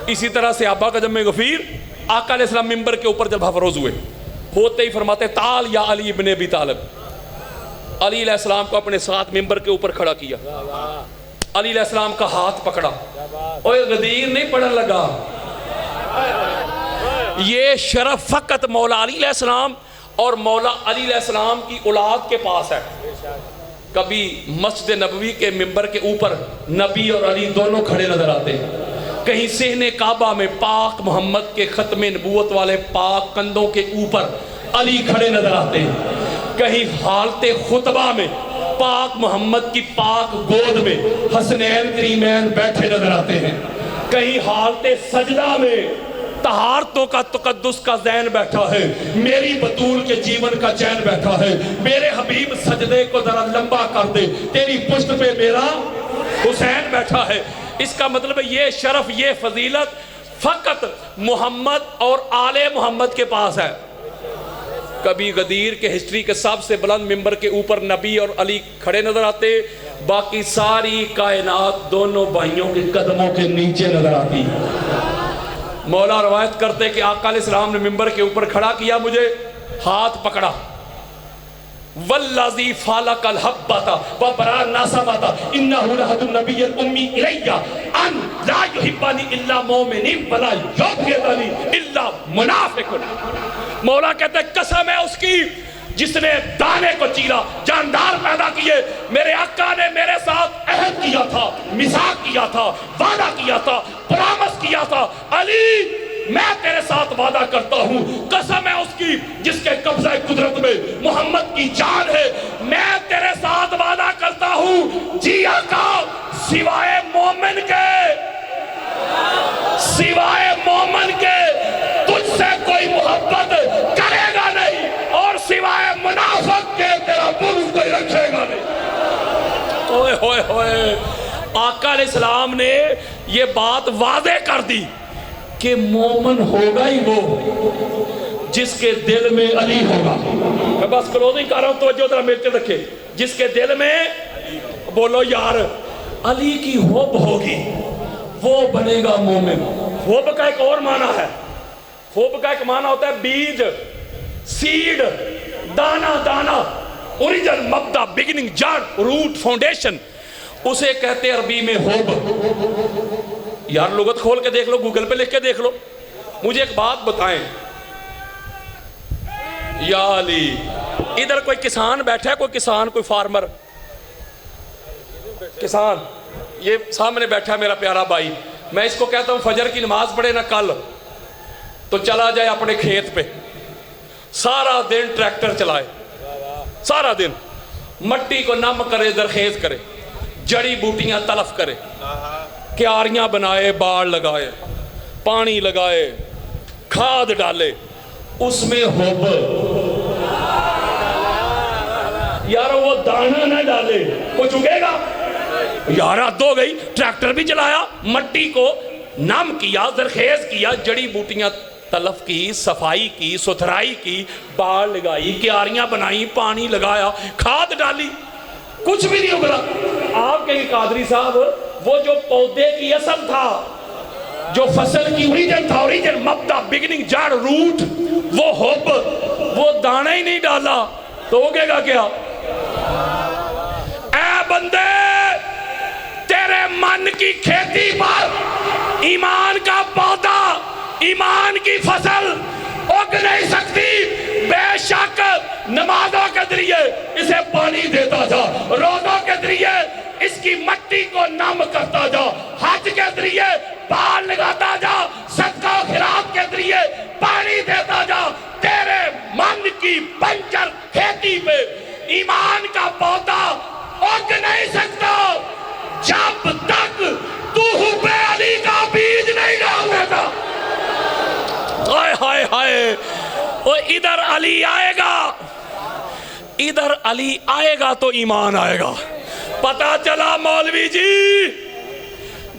اسی طرح سے آبا کا جمع غفیر، آقا علیہ السلام ممبر کے اوپر جب افروز ہوئے، ہوتے ہی فرماتے تال یا علی ابن ابی طالب، علی علیہ السلام کو اپنے ساتھ ممبر کے اوپر کھڑا کیا، علی علیہ السلام کا ہاتھ پکڑا، اور غدیر نہیں پڑھن لگا۔ یہ شرف فقط مولا علی علیہ السلام اور مولا علی علیہ السلام کی اولاد کے پاس ہے۔ کبھی مسجد نبوی کے ممبر کے اوپر نبی اور علی دونوں کھڑے نظر آتے ہیں، کہیں صحن کعبہ میں پاک محمد کے ختم نبوت والے پاک کندھوں کے اوپر علی کھڑے نظر آتے ہیں، کہیں حالت خطبہ میں پاک محمد کی پاک گود میں حسنین کریمین بیٹھے نظر آتے ہیں، کہیں حالت سجدہ میں طہارتوں کا تقدس کا زین بیٹھا ہے، میری بطول کے جیون کا چین بیٹھا ہے، میرے حبیب سجدے کو ذرا لمبا کر دے، تیری پشت پہ میرا حسین بیٹھا ہے۔ اس کا مطلب ہے یہ شرف، یہ فضیلت فقط محمد اور آل محمد کے پاس ہے۔ کبھی غدیر کے ہسٹری کے سب سے بلند ممبر کے اوپر نبی اور علی کھڑے نظر آتے، باقی ساری کائنات دونوں بھائیوں کے قدموں کے نیچے نظر آتی۔ مولا روایت کرتے کہ آقا علیہ السلام نے ممبر کے اوپر کھڑا کیا، مجھے ہاتھ پکڑا، والذی فالق الحبۃ وبرا النسمۃ انہ لحد النبی الامی الی ان لا یحبنی الا مومن ولا یبغضنی الا منافق۔ مولا کہتے ہیں قسم ہے اس کی جس نے دانے کو چیرا، جاندار پیدا کیے۔ میرے آقا نے میرے ساتھ عہد کیا تھا، میثاق کیا تھا، وعدہ کیا تھا، پرامس کیا تھا، علی میں تیرے ساتھ وعدہ کرتا ہوں، قسم ہے اس کی جس کے قبضہ قدرت میں محمد کی جان ہے، میں تیرے ساتھ وعدہ کرتا ہوں جی آقا، سوائے مومن کے تجھ سے کوئی محبت کرے گا نہیں، اور سوائے منافق کے تیرا بغض کوئی رکھے گا نہیں۔ اوئے ہوئے ہوئے، آقا علیہ السلام نے یہ بات واضح کر دی کہ مومن ہوگا ہی وہ جس کے دل میں علی ہوگا۔ میں بس کلوزنگ کر رہا ہوں، توجہ ذرا میرے رکھے، جس کے دل میں بولو یار علی کی حب ہوگی وہ بنے گا مومن۔ حب کا ایک اور معنی ہے، حب کا ایک معنی ہوتا ہے بیج، سیڈ، دانا دانا، اوریجن، مبدا، بگننگ، جڑ، روٹ، فاؤنڈیشن، اسے کہتے ہیں عربی میں حب۔ یار لغت کھول کے دیکھ لو، گوگل پہ لکھ کے دیکھ لو۔ مجھے ایک بات بتائیں، یا علی، ادھر کوئی کسان بیٹھا ہے، کوئی کسان، کوئی فارمر، کسان یہ سامنے بیٹھا ہے میرا پیارا بھائی، میں اس کو کہتا ہوں فجر کی نماز پڑھے نا کل تو چلا جائے اپنے کھیت پہ، سارا دن ٹریکٹر چلائے، سارا دن مٹی کو نم کرے، زرخیز کرے، جڑی بوٹیاں تلف کرے، کیاریاں بنائے، باڑ لگائے، پانی لگائے، کھاد ڈالے، اس میں حب، یار وہ دانا نہ ڈالے کچھ اگے گا؟ یار حد ہو گئی، ٹریکٹر بھی چلایا، مٹی کو نم کیا، زرخیز کیا، جڑی بوٹیاں تلف کی، صفائی کی، ستھرائی کی، باڑ لگائی، کیاریاں بنائی، پانی لگایا، کھاد ڈالی، کچھ بھی نہیں اگلا۔ آپ کہیں قادری صاحب وہ جو پودے کی اصل تھا، جو فصل کی اوریجن تھا، اوریجن، مبدا، بگننگ، جڑ، روٹ، وہ حب، وہ دانا ہی نہیں ڈالا تو اگے گا کیا؟ اے بندے، تیرے من کی کھیتی پر ایمان کا پودا، ایمان کی فصل اگ نہیں سکتی، بے شک نمازوں کے ذریعے اسے پانی دیتا جا، روزوں کے ذریعے اس کی مٹی کو نم کرتا جا، حج کے ذریعے پال لگاتا جا، صدقہ و خیرات کے ذریعے پانی دیتا جا، تیرے من کی بنجر کھیتی پہ ایمان کا پودا اگ نہیں سکتا جب تک تو حب علی کا بیج نہیں ڈال دیتا۔ ہائے ہائے ہائے، اور ادھر علی آئے گا، ادھر علی آئے گا تو ایمان آئے گا۔ پتا چلا مولوی جی،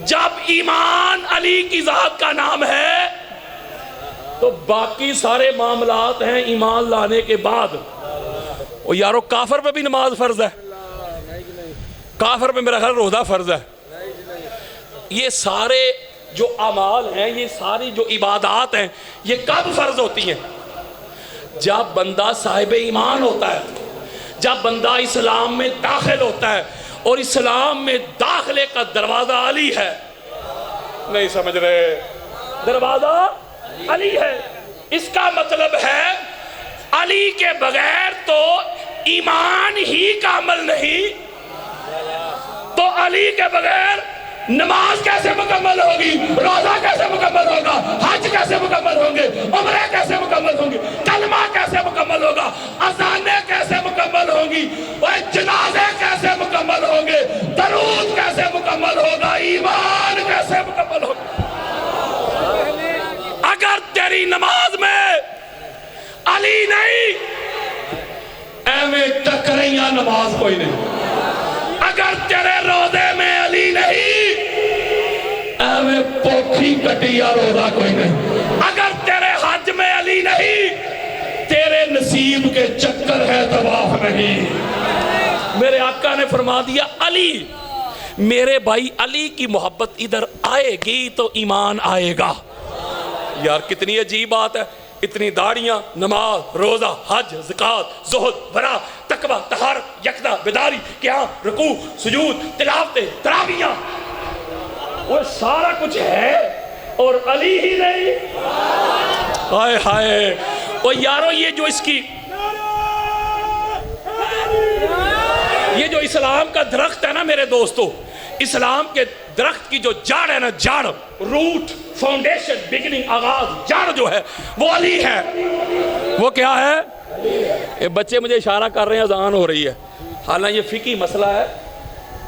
جب ایمان علی کی ذات کا نام ہے تو باقی سارے معاملات ہیں ایمان لانے کے بعد۔ اور یارو کافر پہ بھی نماز فرض ہے، کافر پہ میرا خیال روزہ فرض ہے، یہ سارے جو اعمال ہیں، یہ ساری جو عبادات ہیں، یہ کب فرض ہوتی ہیں؟ جب بندہ صاحب ایمان ہوتا ہے، جب بندہ اسلام میں داخل ہوتا ہے، اور اسلام میں داخلے کا دروازہ علی ہے. نہیں سمجھ رہے؟ دروازہ علی ہے. اس کا مطلب ہے علی کے بغیر تو ایمان ہی کا عمل نہیں. تو علی کے بغیر نماز کیسے مکمل ہوگی؟ روزہ کیسے مکمل ہوگا؟ حج کیسے مکمل ہوں گے؟ عمرے کیسے مکمل ہوں گے؟ کلمہ کیسے مکمل ہوگا؟ اذانیں کیسے مکمل ہوں گی؟ جنازے کیسے مکمل ہوں گے؟ درود کیسے مکمل ہوگا؟ ایمان کیسے مکمل ہوگا؟ اگر تیری نماز میں علی نہیں، ایویں ٹکریاں نماز کوئی نہیں. اگر تیرے روزے میں علی نہیں، ایویں پوکھی کٹیا روزہ کوئی نہیں. اگر تیرے حج میں علی نہیں، تیرے نصیب کے چکر ہے طواف نہیں. میرے آقا نے فرما دیا علی، میرے بھائی علی کی محبت ادھر آئے گی تو ایمان آئے گا. یار کتنی عجیب بات ہے. اتنی داڑیاں، نماز، روزہ، حج، زکوٰۃ، زہد، ورع، تقوی، طہارت، یکتا، بیداری، قیام، رکوع، سجود، تلاوتیں، تراویحاں، وہ سارا کچھ ہے اور علی ہی نہیں. ہائے ہائے. اور یارو یہ جو اس کی یہ جو اسلام کا درخت ہے نا میرے دوستو، اسلام کے درخت کی جو جڑ ہے نا، جڑ، روٹ، فاؤنڈیشن، بگننگ، آغاز، جڑ جو ہے وہ علی ہے. وہ کیا ہے؟ یہ بچے مجھے اشارہ کر رہے ہیں اذان ہو رہی ہے. حالانکہ یہ فقہی مسئلہ ہے،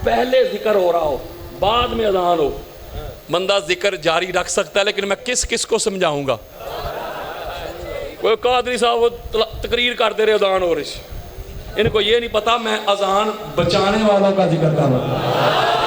پہلے ذکر ہو رہا ہو بعد میں اذان ہو، بندہ ذکر جاری رکھ سکتا ہے، لیکن میں کس کس کو سمجھاؤں گا؟ کوئی قادری صاحب وہ تقریر کر دے رہے اذان ہو رہی، ان کو یہ نہیں پتا میں اذان بچانے والوں کا ذکر کر رہا ہوں.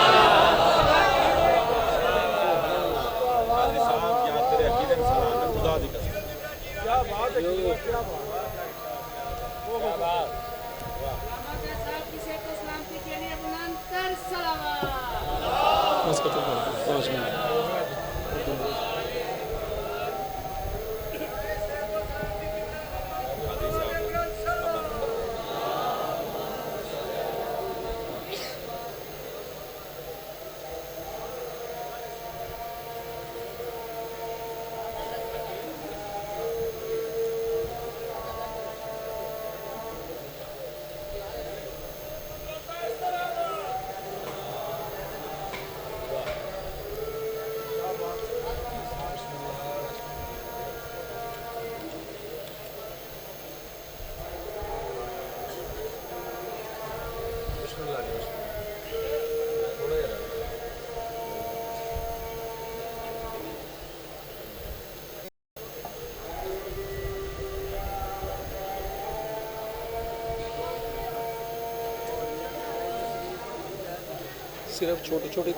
صرف چھوٹی چھوٹی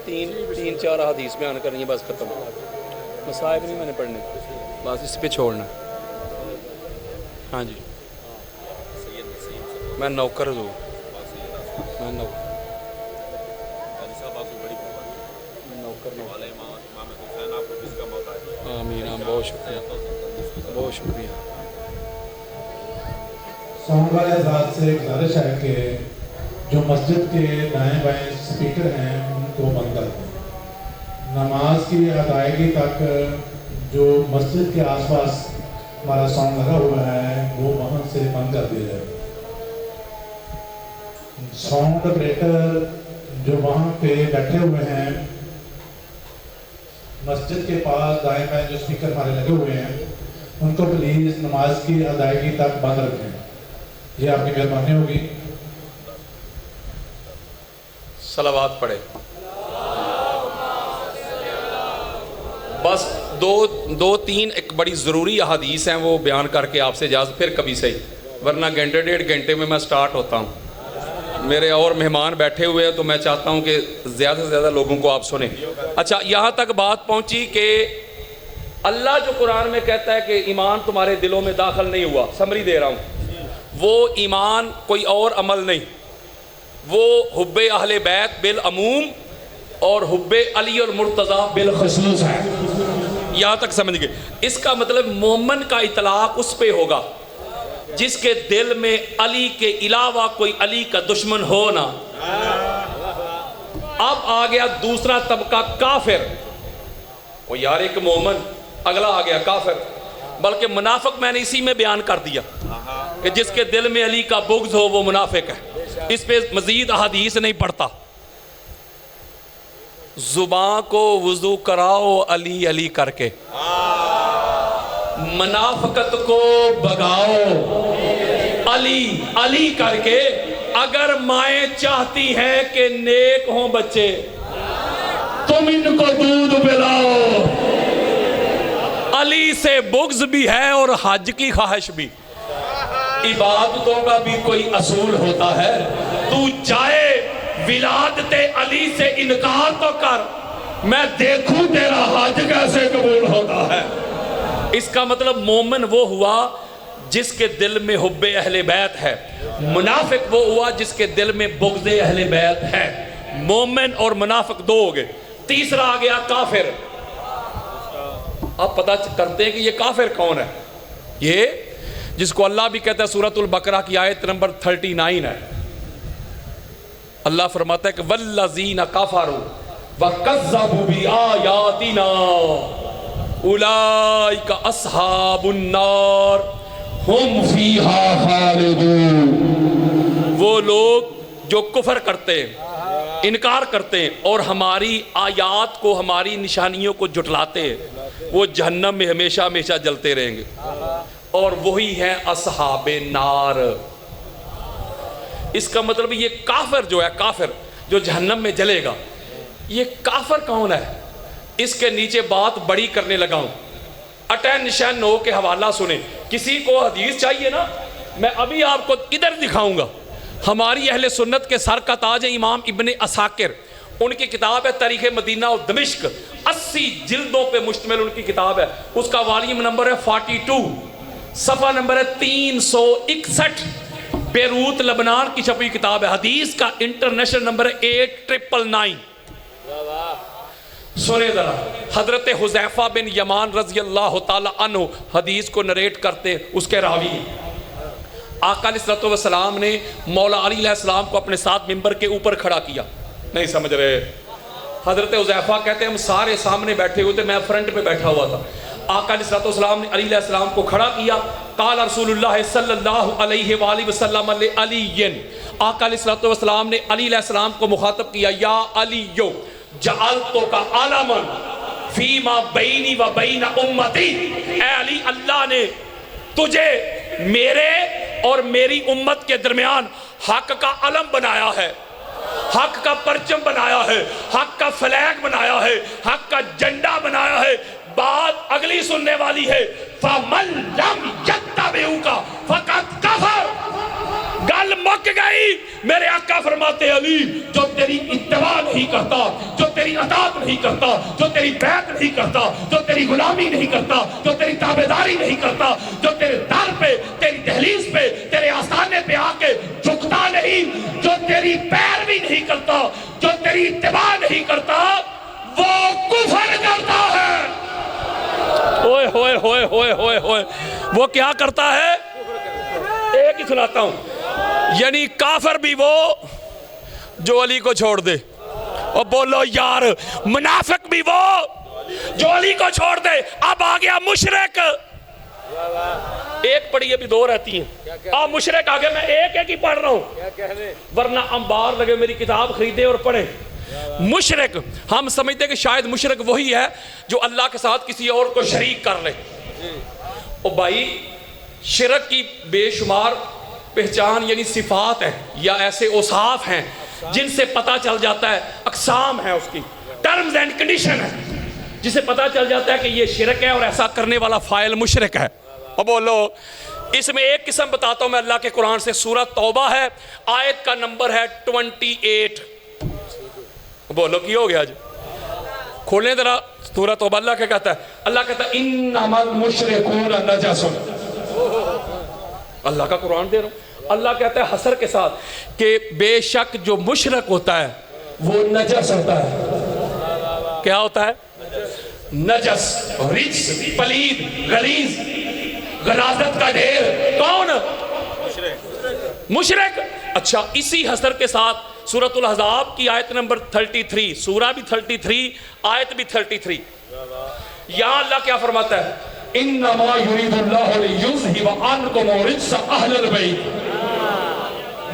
تین چار حدیث بیان کرنی ہے، بس ختم. مصائب نہیں میں نے پڑھنے، بس اس پہ چھوڑنا. ہاں جی میں نوکر ہوں. میں نوکر آمین. بہت شکریہ، بہت شکریہ. ساؤنڈ والے حضرات سے گزارش ہے کہ جو مسجد کے دائیں بائیں سپیکر ہیں ان کو بند کر دیں. نماز کی ادائیگی تک جو مسجد کے آس پاس ہمارا ساؤنڈ لگا ہوا ہے وہ وہاں سے بند کر دیا جائے. ساؤنڈ آپریٹر جو وہاں پہ بیٹھے ہوئے ہیں مسجد کے پاس دائیں بائیں جو سپیکر ہمارے لگے ہوئے ہیں ان کو پلیز نماز کی ادائیگی تک بند رکھیں. یہ آپ کی مہربانی ہوگی. صلوات پڑھے. بس دو تین ایک بڑی ضروری احادیث ہیں وہ بیان کر کے آپ سے اجازت، پھر کبھی صحیح، ورنہ گھنٹے ڈیڑھ گھنٹے میں سٹارٹ ہوتا ہوں. میرے اور مہمان بیٹھے ہوئے ہیں تو میں چاہتا ہوں کہ زیادہ سے زیادہ لوگوں کو آپ سنیں. اچھا یہاں تک بات پہنچی کہ اللہ جو قرآن میں کہتا ہے کہ ایمان تمہارے دلوں میں داخل نہیں ہوا، سمری دے رہا ہوں، وہ ایمان کوئی اور عمل نہیں، وہ حب اہل بیت بالعموم اور حب علی اور مرتضیٰ بالخصوص ہے. یہاں تک سمجھ گئے. اس کا مطلب مومن کا اطلاق اس پہ ہوگا جس کے دل میں علی کے علاوہ کوئی علی کا دشمن ہو نہ. اب آ گیا دوسرا طبقہ کافر. وہ یار ایک مومن، اگلا آ گیا کافر. بلکہ منافق میں نے اسی میں بیان کر دیا کہ جس کے دل میں علی کا بغض ہو وہ منافق ہے. اس پہ مزید احادیث نہیں پڑھتا. زبان کو وضو کراؤ علی علی کر کے، منافقت کو بگاؤ علی علی کر کے. اگر مائیں چاہتی ہیں کہ نیک ہوں بچے تم ان کو دودھ پلاؤ. علی سے بغض بھی ہے اور حج کی خواہش بھی. عبادتوں کا بھی کوئی اصول ہوتا ہے. تو چاہے ولادت علی سے انکار تو کر، میں دیکھوں تیرا حج کیسے قبول ہوتا ہے. اس کا مطلب مومن وہ ہوا جس کے دل میں حب اہل بیت ہے. منافق وہ ہوا جس کے دل میں بغض اہل بیت ہے. مومن اور منافق دو ہو گئے. تیسرا آ گیا کافر. آپ پتہ کرتے ہیں کہ یہ کافر کون ہے؟ یہ جس کو اللہ بھی کہتا ہے سورۃ البقرہ کی آیت نمبر 39 ہے. اللہ فرماتا ہے کہ والذین کفروا وکذبوا بآیاتنا اولئک اصحاب النار ہم فیہا خالدون. وہ لوگ جو کفر کرتے ہیں، انکار کرتے ہیں اور ہماری آیات کو، ہماری نشانیوں کو جھٹلاتے ہیں، وہ جہنم میں ہمیشہ ہمیشہ جلتے رہیں گے. اور وہی ہیں اصحاب نار. اس کا مطلب یہ کافر جو ہے، کافر جو جہنم میں جلے گا، یہ کافر کون ہے؟ اس کے نیچے بات بڑی کرنے لگا ہوں. اٹینشن ہو کے حوالہ سنیں. کسی کو حدیث چاہیے نا، میں ابھی آپ کو ادھر دکھاؤں گا. ہماری اہل سنت کے سر کا تاج ہے امام ابن عساکر. ان کی کتاب ہے تاریخ مدینہ و دمشق، 80 جلدوں پہ مشتمل ان کی کتاب ہے. اس کا والیوم نمبر ہے 42، صفحہ نمبر ہے 361. بیروت لبنان کی چھپی کتاب ہے. حدیث کا انٹرنیشنل نمبر ہے 8999. سنیں ذرا. حضرت حذیفہ بن یمان رضی اللہ تعالی عنہ حدیث کو نریٹ کرتے، اس کے راوی. آقا علیہ الصلوۃ والسلام نے مولا علی علیہ السلام کو اپنے ساتھ ممبر کے اوپر کھڑا کیا. نہیں سمجھ رہے؟ حضرت حذیفہ کہتے ہیں ہم سارے سامنے بیٹھے ہوئے تھے، میں فرنٹ پہ بیٹھا ہوا تھا. آقا علیہ الصلوۃ والسلام نے علی علیہ السلام کو کھڑا کیا. قال رسول اللہ صلی اللہ علیہ وآلہ وسلم علی. آقا علیہ الصلوۃ والسلام نے علی علیہ السلام کو مخاطب کیا، یا علی جعلتک علما فیما بینی و بین امتی. اے علی، اللہ نے تجھے میرے اور میری امت کے درمیان حق کا علم بنایا ہے، حق کا پرچم بنایا ہے، حق کا فلیگ بنایا ہے، حق کا جھنڈا بنایا ہے. بات اگلی سننے والی ہے، فَمَن لَمْ يَتَّبِعُكَ فَقَدْ كَفَرَ. گل مک گئی. میرے آقا فرماتے علی، جو تیری اتباع نہیں کرتا، جو تیری اطاعت نہیں کرتا، جو تیری بیعت نہیں کرتا، جو تیری غلامی نہیں کرتا، جو تیری تابعداری نہیں کرتا، جو تیرے در پہ، تیری دہلیز پہ، تیرے آستانے پہ آ کے جھکتا نہیں، جو تیری پیروی نہیں کرتا، جو تیری اتباع نہیں کرتا، وہ کفر کرتا ہے. ہوئے ہوئے ہوئے ہوئے ہوئے ہوئے. وہ کیا کرتا ہے؟ ایک ہی سناتا ہوں. یعنی کافر بھی وہ جو علی کو چھوڑ دے. اور بولو یار، منافق بھی وہ جو علی کو چھوڑ دے. اب آ گیا مشرک. ایک پڑھی ابھی دو رہتی ہیں. اب مشرک آگے، میں ایک ایک ہی پڑھ رہا ہوں ورنہ انبار لگے میری کتاب خریدے اور پڑھیں. مشرک، ہم سمجھتے کہ شاید مشرک وہی ہے جو اللہ کے ساتھ کسی اور کو شریک کر لے. او بھائی، شرک کی بے شمار پہچان یعنی صفات ہیں یا ایسے اوصاف ہیں جن سے پتہ چل جاتا ہے، اقسام ہیں اس کی، ٹرمز اینڈ کنڈیشن ہے جسے پتہ چل جاتا ہے کہ یہ شرک ہے اور ایسا کرنے والا فاعل مشرک ہے. اب بولو، اس میں ایک قسم بتاتا ہوں میں اللہ کے قرآن سے. سورہ توبہ ہے، آیت کا نمبر ہے 28. بولو کی ہو گیا آج؟ کھولیں ذرا سورہ توبہ. اللہ کیا کہتا ہے؟ اللہ کہتا ہے انما المشرکون نجس. اللہ کا قرآن دے رہا ہوں. اللہ کہتا ہے حسر کے ساتھ کہ بے شک جو مشرک ہوتا ہے وہ نجس ہوتا ہے. کیا ہوتا ہے؟ نجس، رجس، پلید، غلیظ، غلاظت کا ڈھیر. کون؟ مشرک. اچھا، اسی حسر کے ساتھ سورۃ الاحزاب کی آیت نمبر 33، سورہ بھی 33، آیت بھی 33. یہاں اللہ کیا فرماتا ہے؟ انما یرید اللہ لیذھب عنکم الرجس اہل البیت.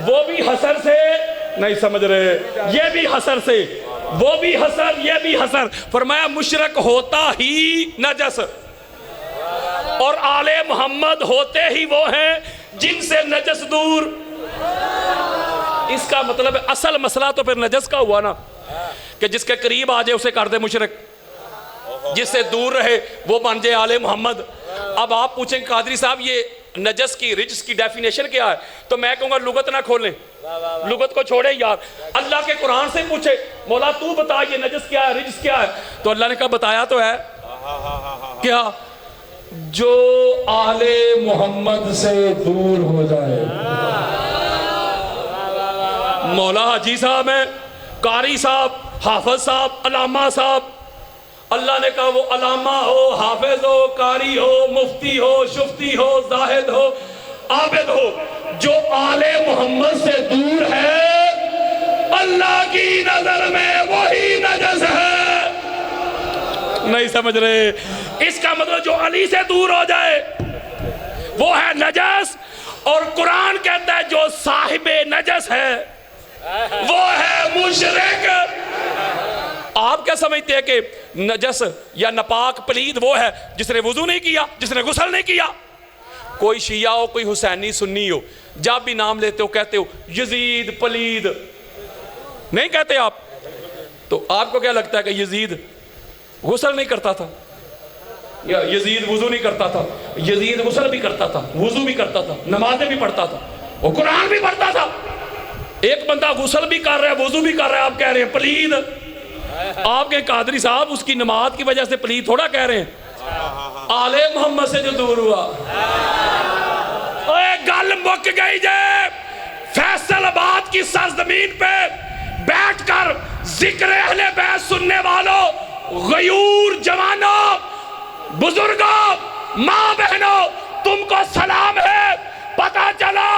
وہ بھی حسر سے نہیں سمجھ رہے، یہ بھی حسر سے، وہ بھی حسر، یہ بھی حسر. فرمایا مشرک ہوتا ہی نجس، اور آل محمد ہوتے ہی وہ ہیں جن سے نجس دور. اس کا مطلب اصل مسئلہ تو پھر نجس کا ہوا نا، کہ جس کے قریب آ جائے اسے کر دے مشرک، جس سے دور رہے وہ بن جائے آل محمد. اب آپ پوچھیں قادری صاحب یہ نجس کی، رجس کی ڈیفینیشن کیا ہے؟ تو میں کہوں گا لغت نہ کھولیں، لغت کو چھوڑیں یار. اللہ کے قرآن سے پوچھے مولا تو بتا یہ نجس کیا ہے، رجس کیا ہے؟ تو اللہ نے کہا بتایا تو ہے. کیا؟ جو آل محمد سے دور ہو جائے. مولا حاجی صاحب ہیں، قاری صاحب، حافظ صاحب، علامہ صاحب. اللہ نے کہا وہ علامہ ہو، حافظ ہو، قاری ہو، مفتی ہو، شفتی ہو، زاہد ہو، عابد ہو، جو آل محمد سے دور ہے اللہ کی نظر میں وہی نجس ہے. نہیں سمجھ رہے؟ اس کا مطلب جو علی سے دور ہو جائے وہ ہے نجس، اور قرآن کہتا ہے جو صاحب نجس ہے وہ ہے مشرک. آپ کیا سمجھتے ہیں کہ نجس یا نپاک پلید وہ ہے جس نے وضو نہیں کیا، جس نے غسل نہیں کیا؟ کوئی شیعہ ہو، کوئی حسینی سنی ہو، جب بھی نام لیتے ہو کہتے ہو یزید پلید، نہیں کہتے آپ؟ تو آپ کو کیا لگتا ہے کہ یزید غسل نہیں کرتا تھا، یا یزید وضو نہیں کرتا تھا؟ یزید غسل بھی کرتا تھا، وضو بھی کرتا تھا، نمازیں بھی پڑھتا تھا، وہ قرآن بھی پڑھتا تھا. ایک بندہ غسل بھی کر رہا ہے، وضو بھی کر رہا ہے، آپ کہہ رہے ہیں پلید. آپ کے قادری صاحب اس کی نماز کی وجہ سے پلید تھوڑا کہہ رہے ہیں، آل محمد سے جو دور ہوا. اوے گل مک گئی جے. فیصل آباد کی سرزمین پہ بیٹھ کر ذکر اہل بیت سننے والوں، غیور جوانوں، بزرگوں، ماں بہنوں، تم کو سلام ہے. پتہ چلا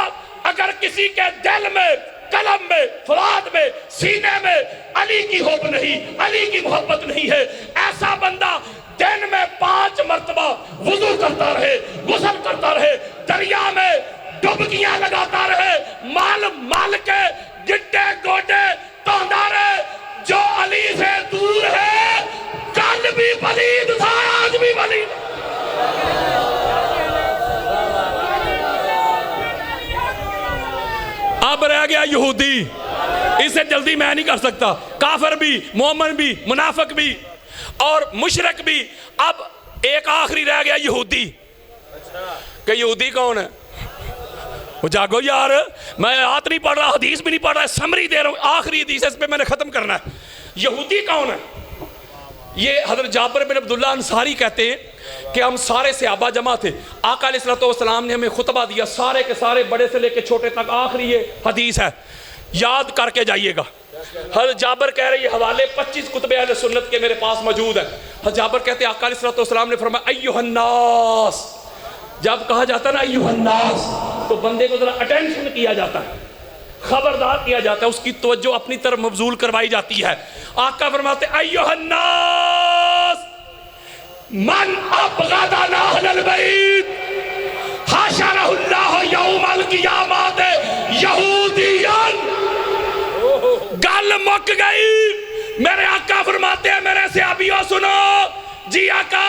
اگر کسی کے دل میں، قلم میں، فؤاد میں، سینے میں علی کی حب نہیں، علی کی محبت نہیں ہے، ایسا بندہ دن میں 5 مرتبہ وضو کرتا رہے، غسل کرتا رہے، دریا میں ڈبکیاں لگاتا رہے، مال کے گڈے گوڈے توندہ رہے. جو علی سے دور ہے کل بھی پلید تھا، آج بھی پلید. اب رہ گیا یہودی، اس سے جلدی میں نہیں کر سکتا. کافر بھی، مومن بھی، منافق بھی اور مشرک بھی. اب ایک آخری رہ گیا یہودی. کہ یہودی کون ہے؟ وہ جاگو یار، میں آیات نہیں پڑھ رہا، حدیث بھی نہیں پڑھ رہا، سمری دے رہا ہوں، آخری حدیث اس پہ میں نے ختم کرنا ہے. یہودی کون ہے؟ یہ حضرت جابر بن عبداللہ انصاری کہتے ہیں کہ ہم سارے صحابہ جمع تھے، آقا علیہ السلام نے ہمیں خطبہ دیا، سارے کے سارے بڑے سے لے کے چھوٹے تک. آخری یہ حدیث ہے، یاد کر کے جائیے گا. حضرت جابر کہہ رہے ہیں حوالے 25 کتب اہل سنت کے میرے پاس موجود ہیں. حضرت جابر کہتے ہیں آقا علیہ السلام نے فرمایا ایھا الناس. جب کہا جاتا ہے نا ایھا الناس تو بندے کو ذرا اٹینشن کیا جاتا ہے، خبردار کیا جاتا ہے، اس کی توجہ اپنی طرف مبذول کروائی جاتی ہے. آقا فرماتے ایھا الناس من ابغضنا اہل البیت حشرہ اللہ یوم القیامت یہودیا. گل مک گئی. میرے آقا فرماتے ہیں میرے صحابیوں سنو. جی آقا،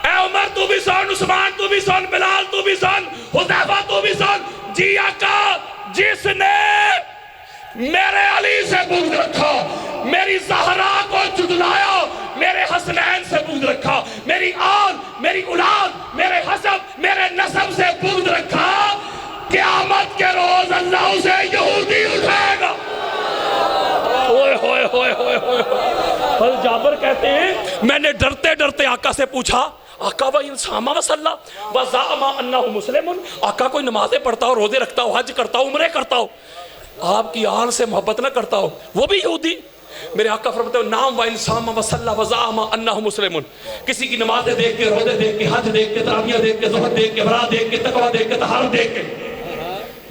اے عمر تو بھی سن، عثمان تو بھی سن، بلال تو بھی سن، حذیفہ تو بھی سن. جی آقا، جس نے میرے علی سے بغض رکھا، میری زہرا کو جھٹلایا، میرے حسنین سے بغض رکھا، میری آل، میری اولاد، میرے حسب، میرے نسب سے بغض رکھا، قیامت کے روز اللہ اسے یہودی اٹھائے گا. ہوئے ہوئے ہوئے ہوئے ہوئے. حضرت جابر کہتے ہیں میں نے ڈرتے ڈرتے آقا سے پوچھا آقا و انسامہ و صلی و زعما انہ مسلم. آقا کوئی نمازیں پڑھتا ہو، روزے رکھتا ہو، حج کرتا ہو، عمرے کرتا ہو، آپ کی آل سے محبت نہ کرتا ہو، وہ بھی یہودی؟ میرے آقا فرماتے ہیں نام و انسام و صلی و زعم انہ مسلمون. کسی کی نمازیں دیکھ کے، روزے دیکھ کے، حج دیکھ کے، تراویح دیکھ کے، زہد دیکھ کے، برا دیکھ کے، تقوی دیکھ کے، طہارت دیکھ کے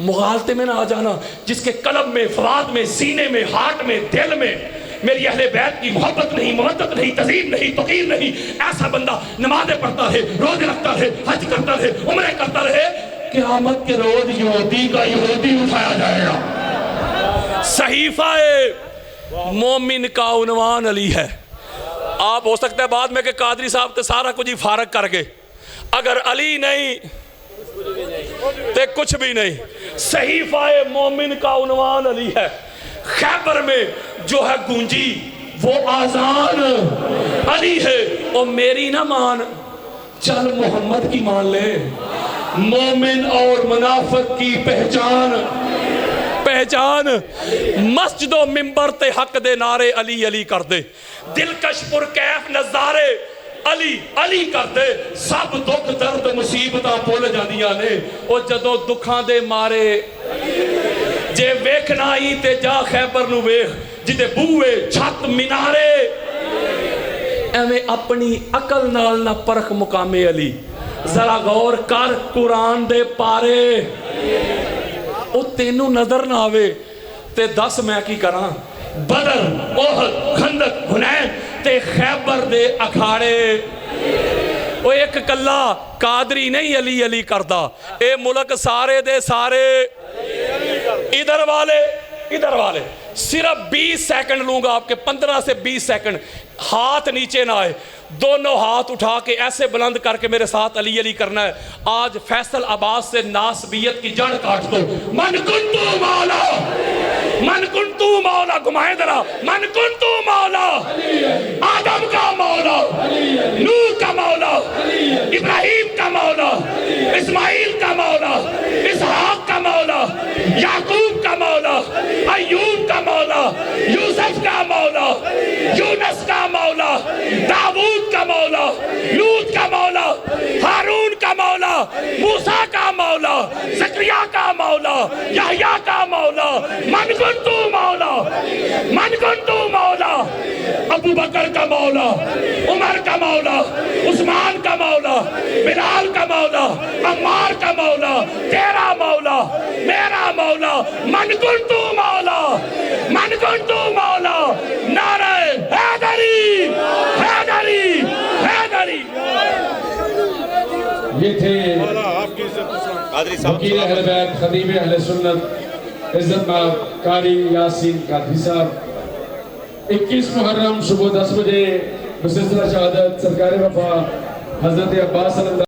مغالطے میں نہ آ جانا. جس کے قلب میں، فؤاد میں، سینے میں، ہارٹ میں، دل میں میری اہل بیت کی محبت نہیں، مودت نہیں، تعظیم نہیں، توقیر نہیں، ایسا بندہ نمازیں پڑھتا رہے، روزے رکھتا رہے، حج کرتا رہے، عمرے کرتا رہے، قیامت کے روز یہودی کا یہودی اٹھایا جائے گا. صحیفہ مومن کا عنوان علی ہے. آپ ہو سکتا ہے بعد میں کہ قادری صاحب تے سارا کچھ ہی فارغ کر گئے، اگر علی نہیں تے کچھ بھی نہیں. صحیفہ مومن کا عنوان علی ہے. خیبر میں جو ہے گونجی وہ آذان علی ہے. اور میری نہ مان، چل محمد کی مان لے. مومن اور منافق کی پہچان مسجد و منبر تے حق دے نعرے علی علی کر دے. دلکش پر کیف نظارے علی علی کر دے. سب دکھ درد مصیبتاں بھول جاندیاں نے او جدوں دکھاں دے مارے. جے ویکھنا ہی تے جا خیبر نو ویکھ جدے بوئے چھت مینارے. ایویں اپنی عقل نال نہ پرکھ مقام علی. ذرا غور کر قرآن دے پارے او تینوں نظر نہ آوے تے دس میں کی کراں. بدر، احد، خندق، حنین تے خیبر دے اکھاڑے. او ایک کلا قادری نہیں علی علی کردا، اے ملک سارے دے سارے. ادھر والے صرف 20 سیکنڈ لوں گا آپ کے، 15 سے 20 سیکنڈ. ہاتھ نیچے نہ آئے، دونوں ہاتھ اٹھا کے ایسے بلند کر کے میرے ساتھ علی علی کرنا ہے. آج فیصل عباس سے ناسبیت کی جڑ کاٹ دو. من کنتو مولا، من کنتو مولا، گھمائیں ذرا. من کنتو مولا، آدم کا مولا، نوح کا مولا، ابراہیم کا مولا، اسماعیل کا مولا، اسحاق کا مولا، یعقوب کا مولا، ایوب کا مولا، یوسف کا مولا، یونس کا مولا، داؤد کا مولا، لوط کا مولا، ہارون کا مولا، موسیٰ کا مولا، زکریا کا مولا، یحییٰ کا مولا. من کنتو مولا، من کنتو مولا. ابو بکر کا مولا، عمر کا مولا، عثمان کا مولا، بلال کا مولا، عمار کا مولا، تیرا مولا، میرا مولا. من کنتو مولا، من کنتو مولا. نعرہ حیدری، حیدری، حیدری. یہ تھے وکیل اہل بیت، خطیب اہل سنت، عزت مآب قاری یاسین قادری صاحب. 21 محرم صبح 10 بجے بسلسلہ شہادت سرکار وفا حضرت عباس صلی اللہ